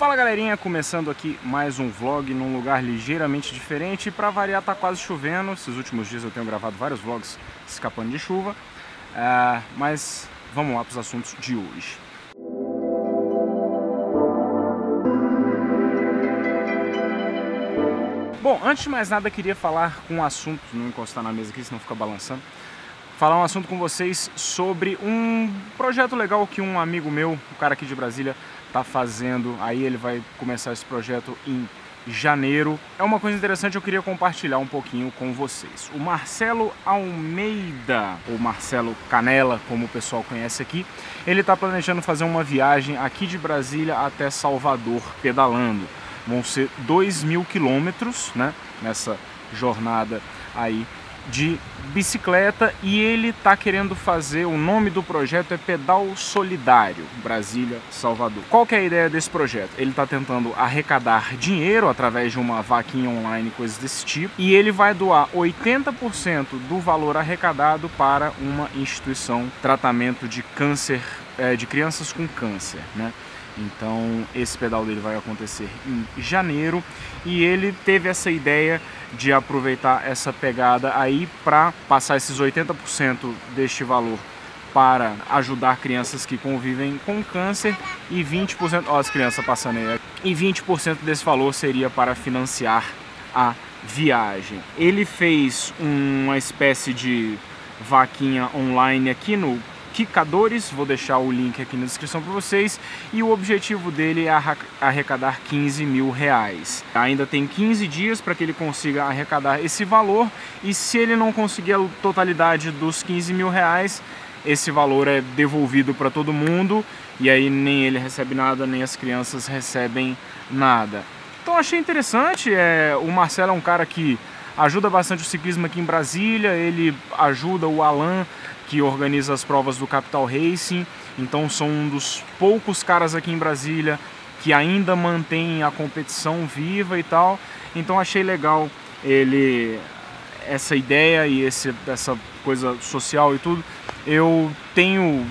Fala galerinha, começando aqui mais um vlog num lugar ligeiramente diferente. Pra variar tá quase chovendo, esses últimos dias eu tenho gravado vários vlogs escapando de chuva, mas vamos lá para os assuntos de hoje. Bom, antes de mais nada queria falar com um assunto, não encostar na mesa aqui senão fica balançando. Falar um assunto com vocês sobre um projeto legal que um amigo meu, um cara aqui de Brasília, tá fazendo. Aí ele vai começar esse projeto em janeiro. É uma coisa interessante, eu queria compartilhar um pouquinho com vocês. O Marcelo Almeida, ou Marcelo Canela, como o pessoal conhece aqui, ele tá planejando fazer uma viagem aqui de Brasília até Salvador, pedalando. Vão ser 2.000 quilômetros, né, nessa jornada aí de bicicleta, e ele tá querendo fazer, o nome do projeto é Pedal Solidário Brasília-Salvador. Qual que é a ideia desse projeto? Ele tá tentando arrecadar dinheiro através de uma vaquinha online, coisas desse tipo, e ele vai doar 80% do valor arrecadado para uma instituição de tratamento de câncer, de crianças com câncer, né? Então esse pedal dele vai acontecer em janeiro, e ele teve essa ideia de aproveitar essa pegada aí para passar esses 80% deste valor para ajudar crianças que convivem com câncer, e 20%, ó, as crianças passando aí, e 20% desse valor seria para financiar a viagem. Ele fez uma espécie de vaquinha online aqui no Quicadores, vou deixar o link aqui na descrição para vocês, e o objetivo dele é arrecadar 15 mil reais. Ainda tem 15 dias para que ele consiga arrecadar esse valor, e se ele não conseguir a totalidade dos 15 mil reais, esse valor é devolvido para todo mundo, e aí nem ele recebe nada, nem as crianças recebem nada. Então achei interessante. O Marcelo é um cara que ajuda bastante o ciclismo aqui em Brasília, ele ajuda o Alan, que organiza as provas do Capital Racing, então são um dos poucos caras aqui em Brasília que ainda mantém a competição viva e tal. Então achei legal essa ideia e essa coisa social e tudo. Eu tenho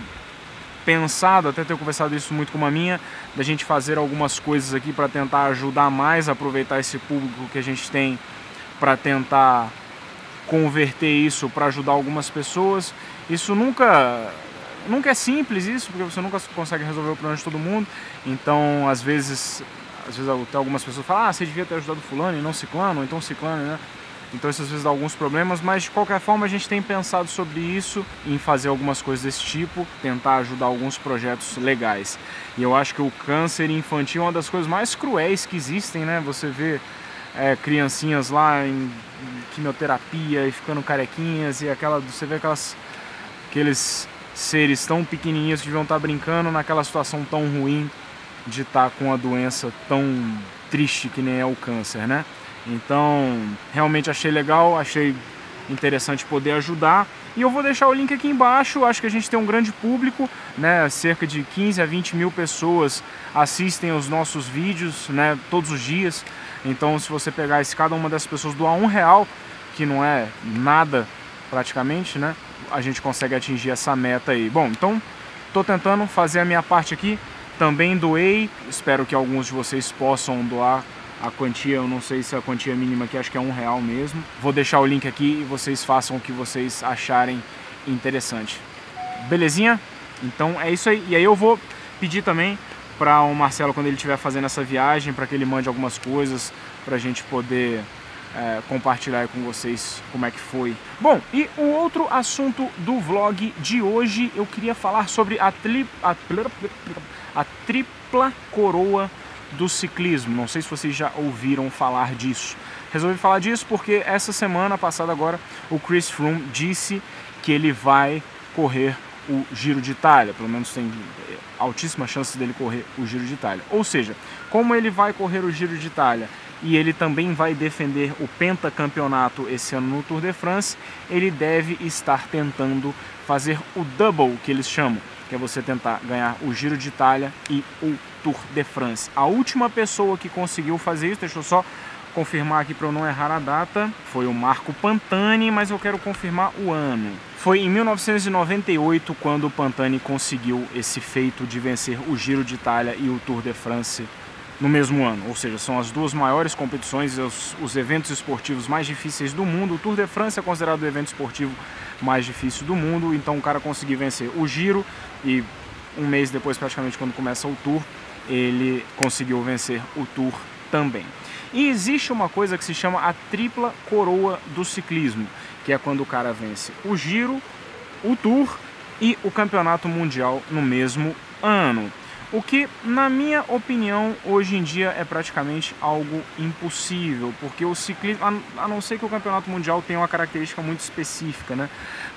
pensado, até tenho conversado isso muito com uma minha, da gente fazer algumas coisas aqui para tentar ajudar mais, aproveitar esse público que a gente tem para tentar converter isso para ajudar algumas pessoas. Isso nunca é simples, porque você nunca consegue resolver o problema de todo mundo. Então, às vezes até algumas pessoas falam: você devia ter ajudado fulano e não ciclano, ou então ciclano, né? Então isso às vezes dá alguns problemas, mas de qualquer forma a gente tem pensado sobre isso, em fazer algumas coisas desse tipo, tentar ajudar alguns projetos legais. E eu acho que o câncer infantil é uma das coisas mais cruéis que existem, né? Você vê criancinhas lá em quimioterapia e ficando carequinhas, e você vê aqueles seres tão pequenininhos que deviam estar brincando naquela situação tão ruim de estar com a doença tão triste que nem é o câncer, né? Então, realmente achei legal, achei interessante poder ajudar. E eu vou deixar o link aqui embaixo. Acho que a gente tem um grande público, né? Cerca de 15 a 20 mil pessoas assistem aos nossos vídeos, né? Todos os dias. Então, se você pegar, se cada uma dessas pessoas doar R$1, que não é nada praticamente, né, a gente consegue atingir essa meta aí. Bom, então tô tentando fazer a minha parte aqui. Também doei, espero que alguns de vocês possam doar a quantia. Eu não sei se a quantia mínima aqui, acho que é R$1 mesmo. Vou deixar o link aqui e vocês façam o que vocês acharem interessante. Belezinha? Então é isso aí. E aí eu vou pedir também para o Marcelo, quando ele estiver fazendo essa viagem, para que ele mande algumas coisas para a gente poder compartilhar com vocês como é que foi. Bom, e o outro assunto do vlog de hoje, eu queria falar sobre a tripla coroa do ciclismo. Não sei se vocês já ouviram falar disso. Resolvi falar disso porque essa semana passada agora o Chris Froome disse que ele vai correr o Giro de Itália, pelo menos tem altíssima chance dele correr o Giro de Itália. Ou seja, como ele vai correr o Giro de Itália e ele também vai defender o pentacampeonato esse ano no Tour de France, ele deve estar tentando fazer o double, que eles chamam, que é você tentar ganhar o Giro de Itália e o Tour de France. A última pessoa que conseguiu fazer isso, deixa eu só confirmar aqui para eu não errar a data, foi o Marco Pantani, mas eu quero confirmar o ano. Foi em 1998 quando o Pantani conseguiu esse feito de vencer o Giro de Itália e o Tour de France no mesmo ano, ou seja, são as duas maiores competições, os eventos esportivos mais difíceis do mundo. O Tour de France é considerado o evento esportivo mais difícil do mundo, então o cara conseguir vencer o Giro e um mês depois, praticamente, quando começa o Tour, ele conseguiu vencer o Tour também. E existe uma coisa que se chama a tripla coroa do ciclismo, que é quando o cara vence o Giro, o Tour e o Campeonato Mundial no mesmo ano. O que, na minha opinião, hoje em dia é praticamente algo impossível, porque o ciclismo, a não ser que o Campeonato Mundial tenha uma característica muito específica, né?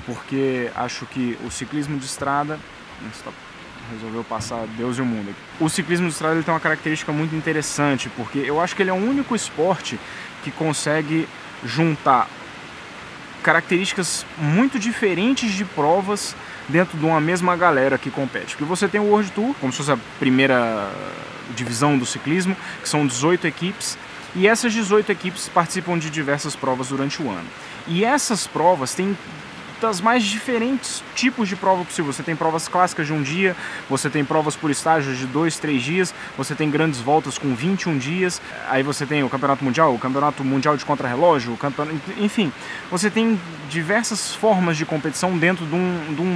Porque acho que o ciclismo de estrada... Resolveu passar Deus e o mundo. O ciclismo de estrada ele tem uma característica muito interessante, porque eu acho que ele é o único esporte que consegue juntar características muito diferentes de provas dentro de uma mesma galera que compete. Porque você tem o World Tour, como se fosse a primeira divisão do ciclismo, que são 18 equipes, e essas 18 equipes participam de diversas provas durante o ano. E essas provas têm das mais diferentes tipos de prova possível. Você tem provas clássicas de um dia, você tem provas por estágios de 2, 3 dias, você tem grandes voltas com 21 dias, aí você tem o Campeonato Mundial de Contrarrelógio, enfim, você tem diversas formas de competição dentro de um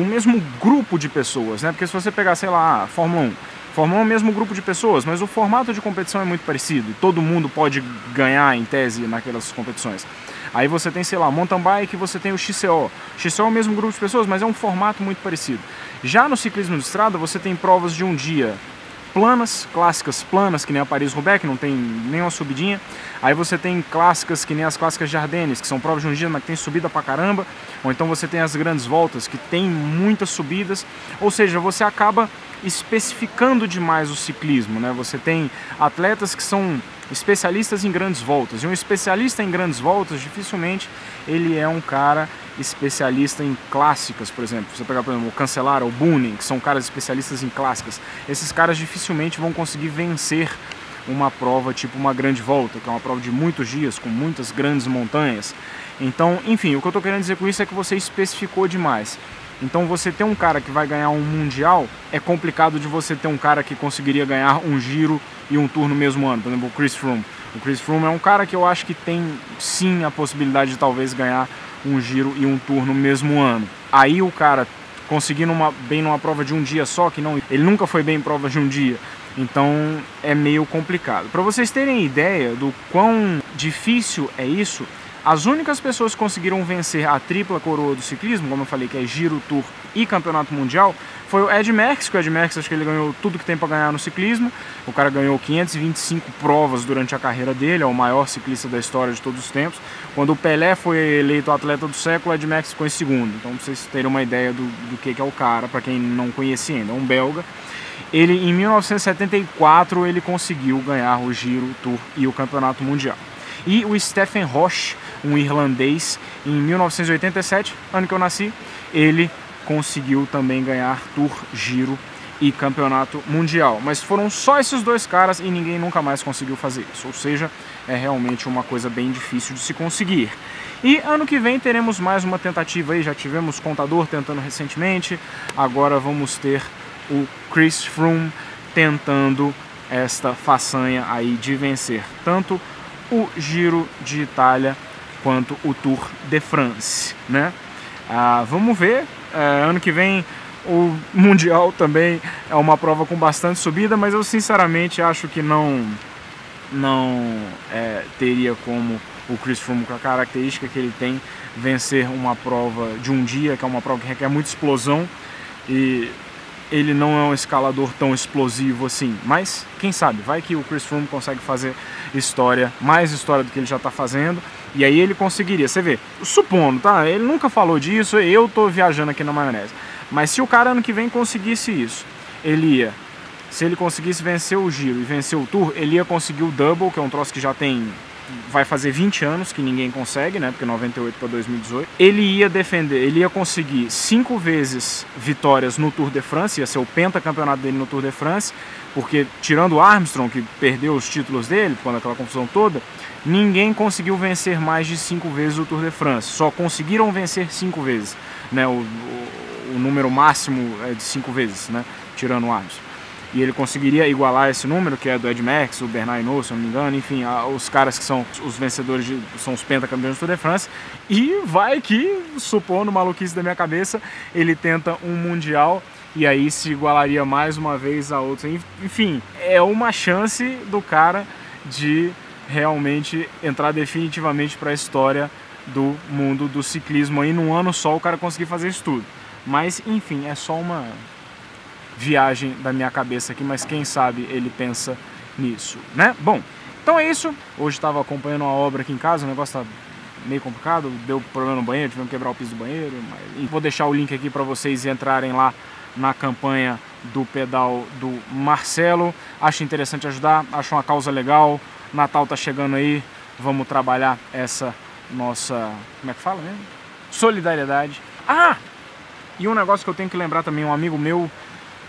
mesmo grupo de pessoas, né? Porque se você pegar, sei lá, Fórmula 1 é o mesmo grupo de pessoas, mas o formato de competição é muito parecido, todo mundo pode ganhar em tese naquelas competições. Aí você tem, sei lá, mountain bike, você tem o XCO. XCO é o mesmo grupo de pessoas, mas é um formato muito parecido. Já no ciclismo de estrada, você tem provas de um dia planas, clássicas planas, que nem a Paris-Roubaix, que não tem nenhuma subidinha. Aí você tem clássicas, que nem as clássicas de Ardennes, que são provas de um dia, mas que tem subida pra caramba. Ou então você tem as grandes voltas, que tem muitas subidas. Ou seja, você acaba especificando demais o ciclismo, né? Você tem atletas que são especialistas em grandes voltas, e um especialista em grandes voltas, dificilmente ele é um cara especialista em clássicas, por exemplo. Você pegar, por exemplo, o Cancellara, o Boonen, que são caras especialistas em clássicas, esses caras dificilmente vão conseguir vencer uma prova tipo uma grande volta, que é uma prova de muitos dias, com muitas grandes montanhas. Então, enfim, o que eu estou querendo dizer com isso é que você especificou demais. Então você ter um cara que vai ganhar um Mundial é complicado de você ter um cara que conseguiria ganhar um Giro e um Tour no mesmo ano. Por exemplo, o Chris Froome. O Chris Froome é um cara que eu acho que tem sim a possibilidade de talvez ganhar um Giro e um Tour no mesmo ano. Aí o cara conseguindo bem numa prova de um dia só, que não, ele nunca foi bem em prova de um dia. Então é meio complicado. Para vocês terem ideia do quão difícil é isso, as únicas pessoas que conseguiram vencer a tripla coroa do ciclismo, como eu falei, que é Giro, Tour e Campeonato Mundial, foi o Ed Merckx, que o Ed Merckx acho que ele ganhou tudo que tem para ganhar no ciclismo. O cara ganhou 525 provas durante a carreira dele, é o maior ciclista da história de todos os tempos. Quando o Pelé foi eleito atleta do século, o Ed Merckx ficou em segundo. Então, pra vocês terem uma ideia do que é o cara, para quem não conhecia ainda, é um belga. Ele, em 1974, ele conseguiu ganhar o Giro, o Tour e o Campeonato Mundial. E o Stephen Roche, um irlandês, em 1987, ano que eu nasci, ele conseguiu também ganhar Tour, Giro e Campeonato Mundial. Mas foram só esses dois caras e ninguém nunca mais conseguiu fazer isso. Ou seja, é realmente uma coisa bem difícil de se conseguir. E ano que vem teremos mais uma tentativa aí, já tivemos Contador tentando recentemente, agora vamos ter o Chris Froome tentando esta façanha aí de vencer tanto o Giro de Itália quanto o Tour de France, né? Vamos ver, ano que vem o Mundial também é uma prova com bastante subida, mas eu sinceramente acho que não teria como o Chris Froome, com a característica que ele tem, vencer uma prova de um dia, que é uma prova que requer muita explosão, e ele não é um escalador tão explosivo assim, mas quem sabe, vai que o Chris Froome consegue fazer história, mais história do que ele já está fazendo, e aí ele conseguiria, você vê, supondo, tá? Ele nunca falou disso, eu tô viajando aqui na maionese, mas se o cara ano que vem conseguisse isso, se ele conseguisse vencer o Giro e vencer o Tour, ele ia conseguir o Double, que é um troço que já vai fazer 20 anos que ninguém consegue, né? Porque 98 para 2018. Ele ia conseguir 5 vezes vitórias no Tour de France, ia ser o pentacampeonato dele no Tour de France, porque tirando o Armstrong, que perdeu os títulos dele, quando aquela confusão toda, ninguém conseguiu vencer mais de 5 vezes o Tour de France. Só conseguiram vencer 5 vezes, né? O número máximo é de 5 vezes, né? Tirando o Armstrong. e ele conseguiria igualar esse número, que é do Ed Merckx, o Bernard Hinault, se eu não me engano, enfim, os caras que são os vencedores, são os pentacampeões do Tour de France, e vai que, supondo maluquice da minha cabeça, ele tenta um mundial, e aí se igualaria mais uma vez a outros. Enfim, é uma chance do cara de realmente entrar definitivamente para a história do mundo do ciclismo aí. Num ano só o cara conseguir fazer isso tudo. Mas enfim, é só uma viagem da minha cabeça aqui, mas quem sabe ele pensa nisso, né? Bom, então é isso. Hoje estava acompanhando uma obra aqui em casa, o negócio tá meio complicado, deu problema no banheiro, tivemos que quebrar o piso do banheiro, mas vou deixar o link aqui para vocês entrarem lá na campanha do pedal do Marcelo. Acho interessante ajudar, acho uma causa legal. Natal tá chegando aí, vamos trabalhar essa nossa, como é que fala mesmo? Solidariedade. Ah! E um negócio que eu tenho que lembrar também, um amigo meu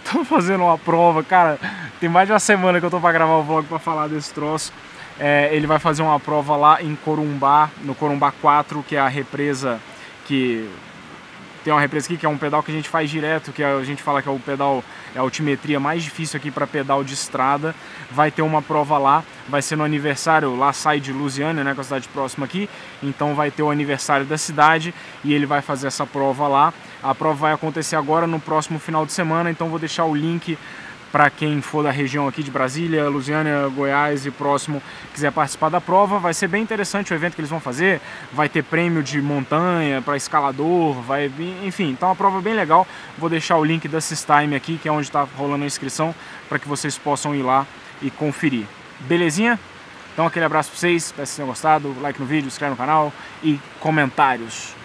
tá fazendo uma prova, cara, tem mais de uma semana que eu tô pra gravar o vlog pra falar desse troço. Ele vai fazer uma prova lá em Corumbá, no Corumbá 4, que é a represa que... Tem uma represa aqui que é um pedal que a gente faz direto, que a gente fala que é o pedal, é a altimetria mais difícil aqui para pedal de estrada. Vai ter uma prova lá, vai ser no aniversário, lá sai de Lusiânia, né, com a cidade próxima aqui. Então vai ter o aniversário da cidade e ele vai fazer essa prova lá. A prova vai acontecer agora no próximo final de semana, então vou deixar o link para quem for da região aqui de Brasília, Lusiânia, Goiás e próximo, quiser participar da prova. Vai ser bem interessante o evento que eles vão fazer, vai ter prêmio de montanha para escalador, enfim, então é uma prova bem legal. Vou deixar o link da Systime aqui, que é onde está rolando a inscrição, para que vocês possam ir lá e conferir. Belezinha? Então aquele abraço para vocês, espero que vocês tenham gostado, like no vídeo, inscreve no canal e comentários.